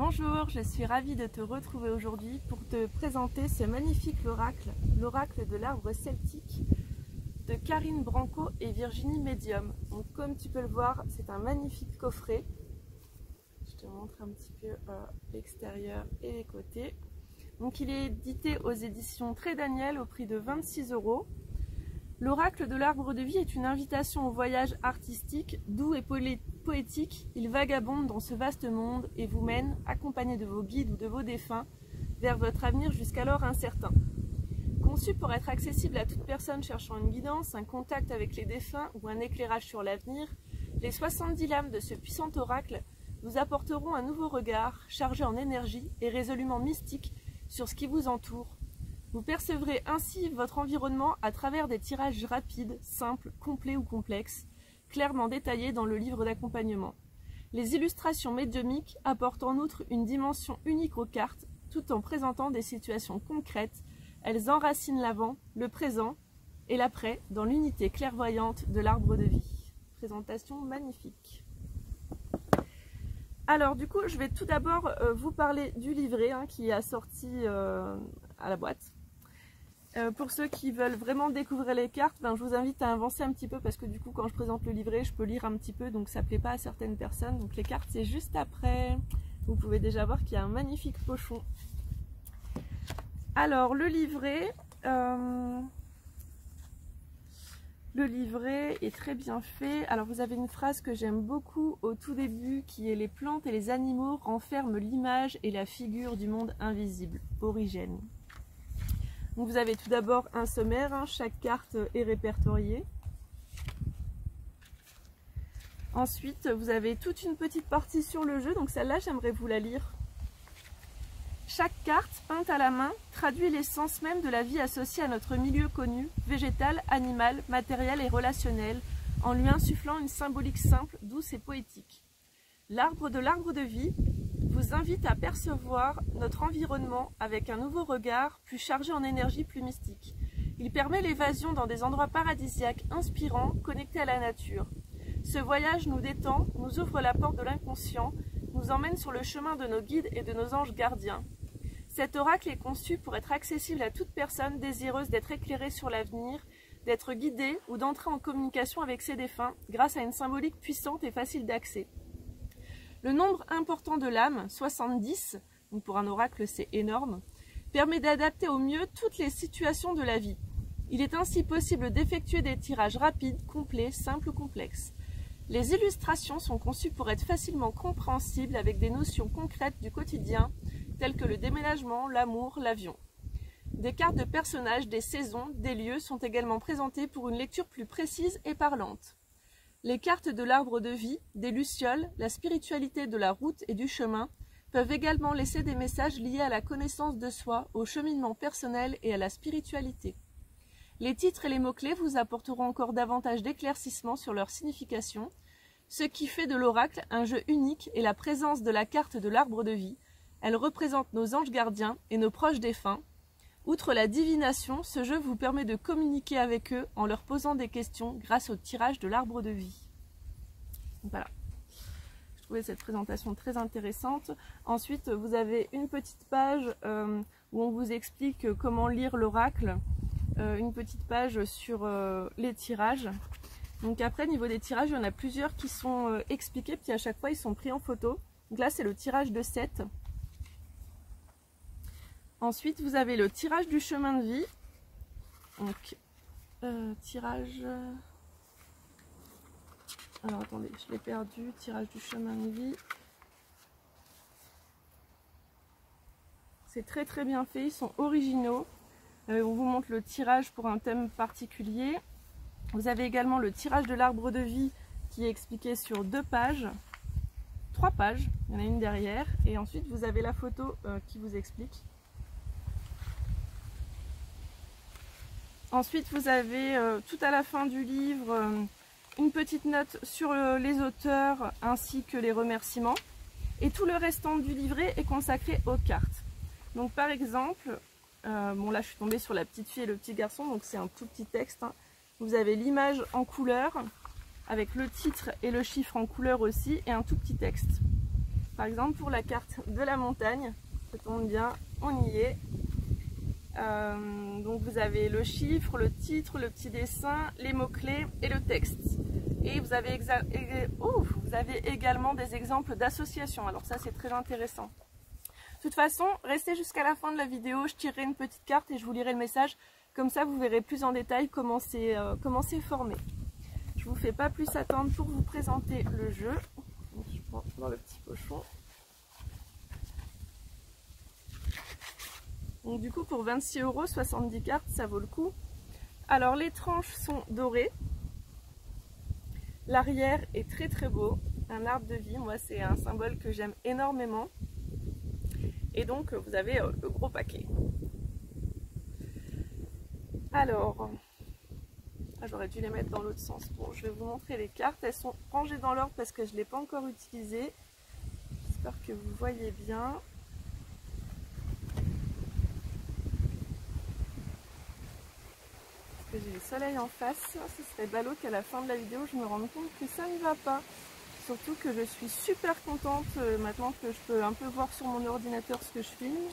Bonjour, je suis ravie de te retrouver aujourd'hui pour te présenter ce magnifique oracle, l'oracle de l'arbre celtique de Karine Branco et Virginie Medium. Donc comme tu peux le voir, c'est un magnifique coffret. Je te montre un petit peu l'extérieur et les côtés. Donc il est édité aux éditions Très Daniel au prix de 26 €. L'oracle de l'arbre de vie est une invitation au voyage artistique, doux et poétique. Il vagabonde dans ce vaste monde et vous mène, accompagné de vos guides ou de vos défunts, vers votre avenir jusqu'alors incertain. Conçu pour être accessible à toute personne cherchant une guidance, un contact avec les défunts ou un éclairage sur l'avenir, les 70 lames de ce puissant oracle vous apporteront un nouveau regard, chargé en énergie et résolument mystique sur ce qui vous entoure. Vous percevrez ainsi votre environnement à travers des tirages rapides, simples, complets ou complexes, clairement détaillés dans le livre d'accompagnement. Les illustrations médiumiques apportent en outre une dimension unique aux cartes, tout en présentant des situations concrètes. Elles enracinent l'avant, le présent et l'après dans l'unité clairvoyante de l'arbre de vie. Présentation magnifique. Alors du coup, je vais tout d'abord vous parler du livret qui est assorti à la boîte. Pour ceux qui veulent vraiment découvrir les cartes, je vous invite à avancer un petit peu parce que du coup quand je présente le livret, je peux lire un petit peu, donc ça ne plaît pas à certaines personnes. Donc les cartes c'est juste après. Vous pouvez déjà voir qu'il y a un magnifique pochon. Alors le livret est très bien fait. Alors vous avez une phrase que j'aime beaucoup au tout début qui est « Les plantes et les animaux renferment l'image et la figure du monde invisible, origine ». Donc vous avez tout d'abord un sommaire, chaque carte est répertoriée. Ensuite, vous avez toute une petite partie sur le jeu, donc celle-là, j'aimerais vous la lire. Chaque carte, peinte à la main, traduit l'essence même de la vie associée à notre milieu connu, végétal, animal, matériel et relationnel, en lui insufflant une symbolique simple, douce et poétique. L'arbre de vie vous invite à percevoir notre environnement avec un nouveau regard, plus chargé en énergie, plus mystique. Il permet l'évasion dans des endroits paradisiaques, inspirants, connectés à la nature. Ce voyage nous détend, nous ouvre la porte de l'inconscient, nous emmène sur le chemin de nos guides et de nos anges gardiens. Cet oracle est conçu pour être accessible à toute personne désireuse d'être éclairée sur l'avenir, d'être guidée ou d'entrer en communication avec ses défunts grâce à une symbolique puissante et facile d'accès. Le nombre important de lames, 70, donc pour un oracle c'est énorme, permet d'adapter au mieux toutes les situations de la vie. Il est ainsi possible d'effectuer des tirages rapides, complets, simples ou complexes. Les illustrations sont conçues pour être facilement compréhensibles avec des notions concrètes du quotidien, telles que le déménagement, l'amour, l'avion. Des cartes de personnages, des saisons, des lieux sont également présentées pour une lecture plus précise et parlante. Les cartes de l'arbre de vie, des lucioles, la spiritualité de la route et du chemin peuvent également laisser des messages liés à la connaissance de soi, au cheminement personnel et à la spiritualité. Les titres et les mots-clés vous apporteront encore davantage d'éclaircissements sur leur signification, ce qui fait de l'oracle un jeu unique et la présence de la carte de l'arbre de vie. Elle représente nos anges gardiens et nos proches défunts. Outre la divination, ce jeu vous permet de communiquer avec eux en leur posant des questions grâce au tirage de l'arbre de vie. Voilà. Je trouvais cette présentation très intéressante. Ensuite, vous avez une petite page où on vous explique comment lire l'oracle. Une petite page sur les tirages. Donc après, niveau des tirages, il y en a plusieurs qui sont expliqués, puis à chaque fois, ils sont pris en photo. Donc là, c'est le tirage de 7. Ensuite, vous avez le tirage du chemin de vie. Donc, tirage... Alors, attendez, je l'ai perdu. Tirage du chemin de vie. C'est très très bien fait, ils sont originaux. On vous montre le tirage pour un thème particulier. Vous avez également le tirage de l'arbre de vie qui est expliqué sur 2 pages. 3 pages, il y en a une derrière. Et ensuite, vous avez la photo qui vous explique. Ensuite, vous avez tout à la fin du livre une petite note sur les auteurs ainsi que les remerciements. Et tout le restant du livret est consacré aux cartes. Donc par exemple, bon là je suis tombée sur la petite fille et le petit garçon, donc c'est un tout petit texte. Vous avez l'image en couleur avec le titre et le chiffre en couleur aussi et un tout petit texte. Par exemple pour la carte de la montagne, ça tombe bien, on y est. Donc vous avez le chiffre, le titre, le petit dessin, les mots-clés et le texte. Et vous avez également des exemples d'associations, alors ça c'est très intéressant. De toute façon, restez jusqu'à la fin de la vidéo, je tirerai une petite carte et je vous lirai le message. Comme ça vous verrez plus en détail comment c'est formé. Je vous fais pas plus attendre pour vous présenter le jeu. Donc, je prends dans le petit pochon. Donc du coup pour 26 €, 70 cartes, ça vaut le coup. Alors les tranches sont dorées. L'arrière est très très beau. Un arbre de vie, moi c'est un symbole que j'aime énormément. Et donc vous avez le gros paquet. Alors, j'aurais dû les mettre dans l'autre sens. Bon, je vais vous montrer les cartes. Elles sont rangées dans l'ordre parce que je ne l'ai pas encore utilisée. J'espère que vous voyez bien. Parce que j'ai le soleil en face. Ce serait ballot qu'à la fin de la vidéo, je me rende compte que ça ne va pas. Surtout que je suis super contente maintenant que je peux un peu voir sur mon ordinateur ce que je filme.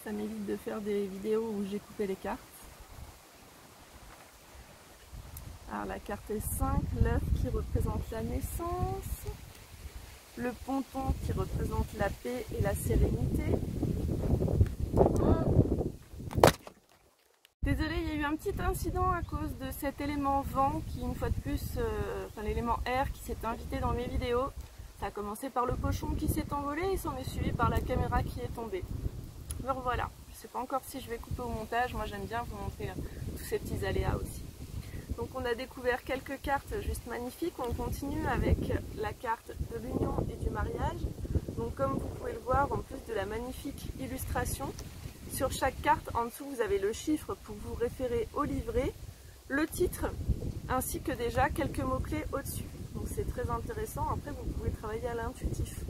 Ça m'évite de faire des vidéos où j'ai coupé les cartes. Alors la carte est 5, l'œuf qui représente la naissance, le ponton qui représente la paix et la sérénité. Désolée, il y a eu un petit incident à cause de cet élément vent qui, une fois de plus, l'élément air qui s'est invité dans mes vidéos. Ça a commencé par le pochon qui s'est envolé et s'en est suivi par la caméra qui est tombée. Mais voilà, je ne sais pas encore si je vais couper au montage, moi j'aime bien vous montrer tous ces petits aléas aussi. Donc on a découvert quelques cartes juste magnifiques. On continue avec la carte de l'union et du mariage. Donc comme vous pouvez le voir, en plus de la magnifique illustration, sur chaque carte en dessous vous avez le chiffre pour vous référer au livret, le titre, ainsi que déjà quelques mots-clés au-dessus. Donc c'est très intéressant. Après vous pouvez travailler à l'intuitif.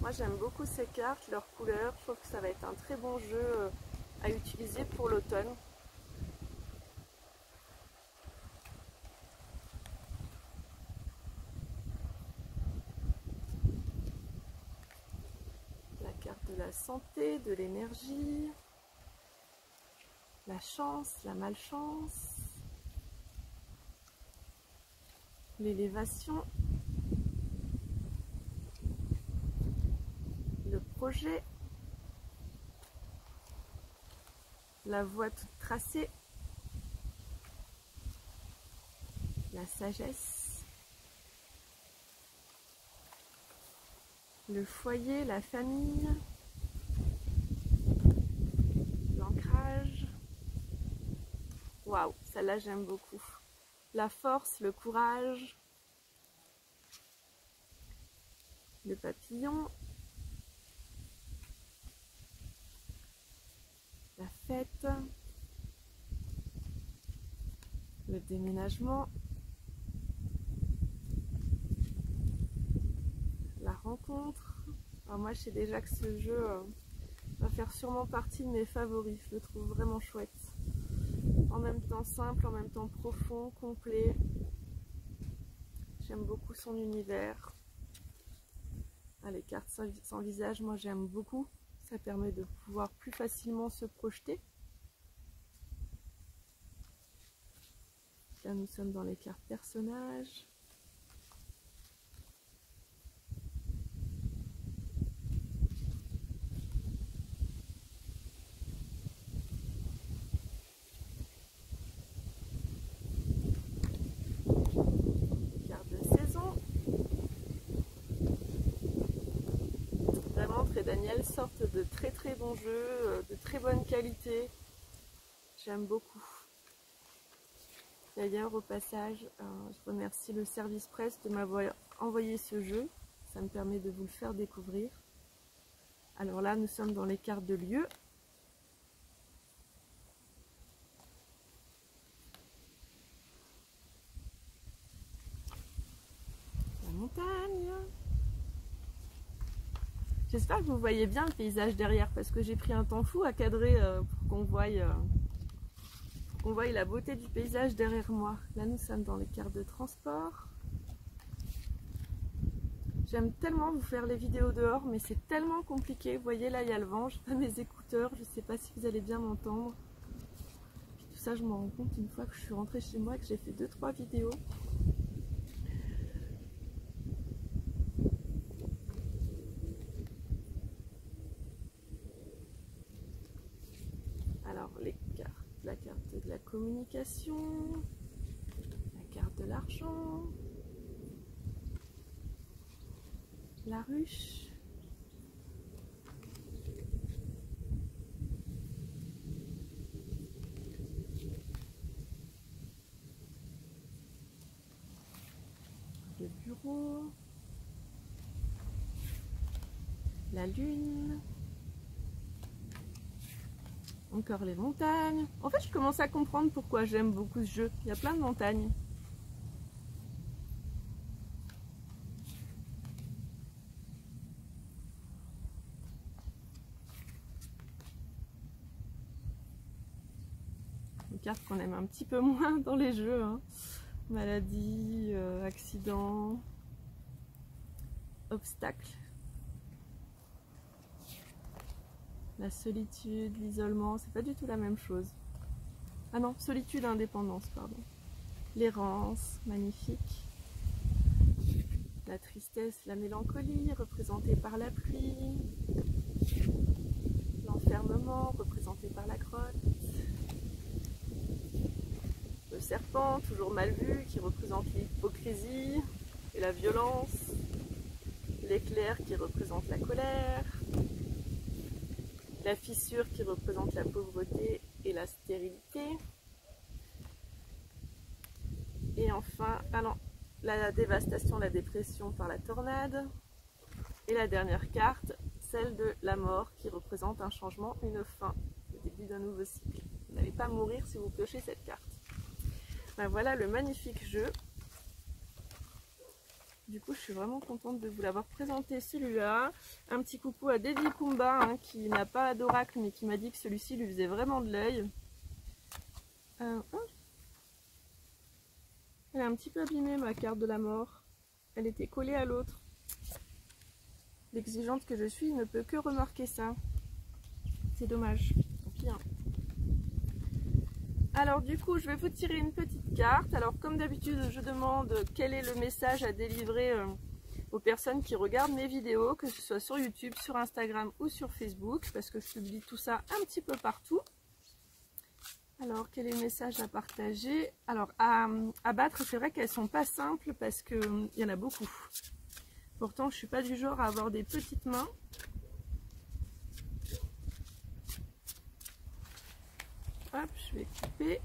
Moi j'aime beaucoup ces cartes, leurs couleurs. Je trouve que ça va être un très bon jeu à utiliser pour l'automne. De la santé, de l'énergie, la chance, la malchance, l'élévation, le projet, la voie toute tracée, la sagesse, le foyer, la famille, l'ancrage. Waouh, celle-là j'aime beaucoup. La force, le courage, le papillon, la fête, le déménagement, la rencontre. Alors moi je sais déjà que ce jeu va faire sûrement partie de mes favoris, je le trouve vraiment chouette. En même temps simple, en même temps profond, complet. J'aime beaucoup son univers. Ah, les cartes sans visage, moi j'aime beaucoup. Ça permet de pouvoir plus facilement se projeter. Là nous sommes dans les cartes personnages. Daniel sortent de très très bons jeux, de très bonne qualité. J'aime beaucoup. D'ailleurs au passage, je remercie le service presse de m'avoir envoyé ce jeu. Ça me permet de vous le faire découvrir. Alors là nous sommes dans les cartes de lieu. La montagne. J'espère que vous voyez bien le paysage derrière parce que j'ai pris un temps fou à cadrer pour qu'on voie la beauté du paysage derrière moi. Là nous sommes dans les cartes de transport. J'aime tellement vous faire les vidéos dehors, mais c'est tellement compliqué. Vous voyez, là, il y a le vent, j'ai pas mes écouteurs, je sais pas si vous allez bien m'entendre. Tout ça, je m'en rends compte une fois que je suis rentrée chez moi, que j'ai fait 2-3 vidéos. Alors, les cartes, la carte de la communication, la carte de l'argent, la ruche, le bureau, la lune, encore les montagnes. En fait, je commence à comprendre pourquoi j'aime beaucoup ce jeu. Il y a plein de montagnes. Une carte qu'on aime un petit peu moins dans les jeux, hein. Maladie, accident, obstacle, la solitude, l'isolement, c'est pas du tout la même chose. Ah non, solitude, indépendance, pardon. L'errance, magnifique. La tristesse, la mélancolie, représentée par la pluie. L'enfermement, représenté par la grotte. Le serpent, toujours mal vu, qui représente l'hypocrisie et la violence. L'éclair qui représente la colère. La fissure qui représente la pauvreté et la stérilité. Et enfin, ah non, la dévastation, la dépression par la tornade. Et la dernière carte, celle de la mort, qui représente un changement, une fin, le début d'un nouveau cycle. Vous n'allez pas mourir si vous piochez cette carte. Ben voilà le magnifique jeu. Du coup, je suis vraiment contente de vous l'avoir présenté celui-là. Un petit coucou à Davy Kumba, hein, qui n'a pas d'oracle, mais qui m'a dit que celui-ci lui faisait vraiment de l'œil. Elle est un petit peu abîmée, ma carte de la mort. Elle était collée à l'autre. L'exigeante que je suis ne peut que remarquer ça. C'est dommage. Tant pis, hein. Alors du coup, je vais vous tirer une petite carte. Alors comme d'habitude, je demande quel est le message à délivrer aux personnes qui regardent mes vidéos, que ce soit sur YouTube, sur Instagram ou sur Facebook, parce que je publie tout ça un petit peu partout. Alors, quel est le message à partager? Alors, à battre, c'est vrai qu'elles sont pas simples parce qu'il y en a beaucoup. Pourtant, je suis pas du genre à avoir des petites mains. Hop, je vais couper.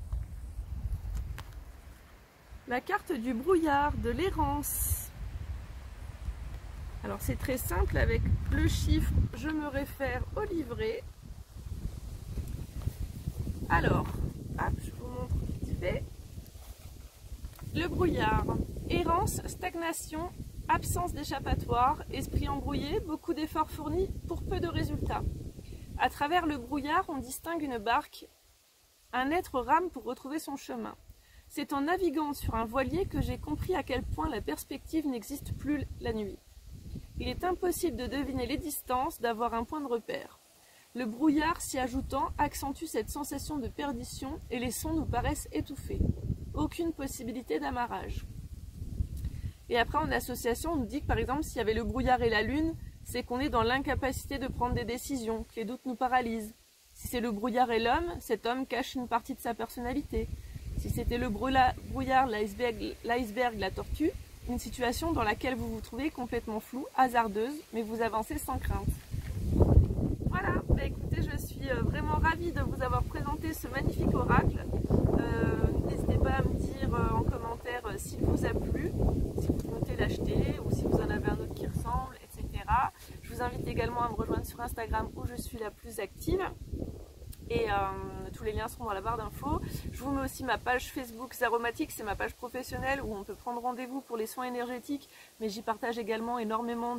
La carte du brouillard, de l'errance. Alors, c'est très simple. Avec le chiffre, je me réfère au livret. Alors, hop, je vous montre vite fait. Le brouillard. Errance, stagnation, absence d'échappatoire, esprit embrouillé, beaucoup d'efforts fournis pour peu de résultats. À travers le brouillard, on distingue une barque. Un être rame pour retrouver son chemin. C'est en naviguant sur un voilier que j'ai compris à quel point la perspective n'existe plus la nuit. Il est impossible de deviner les distances, d'avoir un point de repère. Le brouillard s'y ajoutant accentue cette sensation de perdition et les sons nous paraissent étouffés. Aucune possibilité d'amarrage. Et après en association, on nous dit que par exemple s'il y avait le brouillard et la lune, c'est qu'on est dans l'incapacité de prendre des décisions, que les doutes nous paralysent. Si c'est le brouillard et l'homme, cet homme cache une partie de sa personnalité. Si c'était le brouillard, l'iceberg, la tortue, une situation dans laquelle vous vous trouvez complètement floue, hasardeuse, mais vous avancez sans crainte. Voilà, bah écoutez, je suis vraiment ravie de vous avoir présenté ce magnifique oracle. N'hésitez pas à me dire en commentaire s'il vous a plu, si vous comptez l'acheter ou si vous en avez un autre qui ressemble, etc. Je vous invite également à me rejoindre sur Instagram où je suis la plus active. Et tous les liens seront dans la barre d'infos. Je vous mets aussi ma page Facebook Zaromatique, c'est ma page professionnelle où on peut prendre rendez-vous pour les soins énergétiques, mais j'y partage également énormément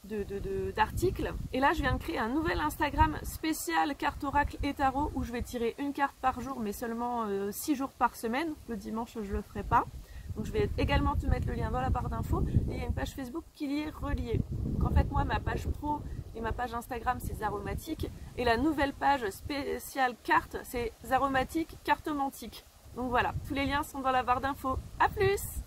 d'articles. Et là, je viens de créer un nouvel Instagram spécial carte oracle et tarot où je vais tirer une carte par jour, mais seulement 6 jours par semaine. Le dimanche, je ne le ferai pas. Donc je vais également te mettre le lien dans la barre d'infos. Et il y a une page Facebook qui y est reliée. Donc en fait, moi, ma page pro et ma page Instagram, c'est Zaromatique. Et la nouvelle page spéciale carte, c'est Zaromatique Cartomantique. Donc voilà, tous les liens sont dans la barre d'infos. A plus!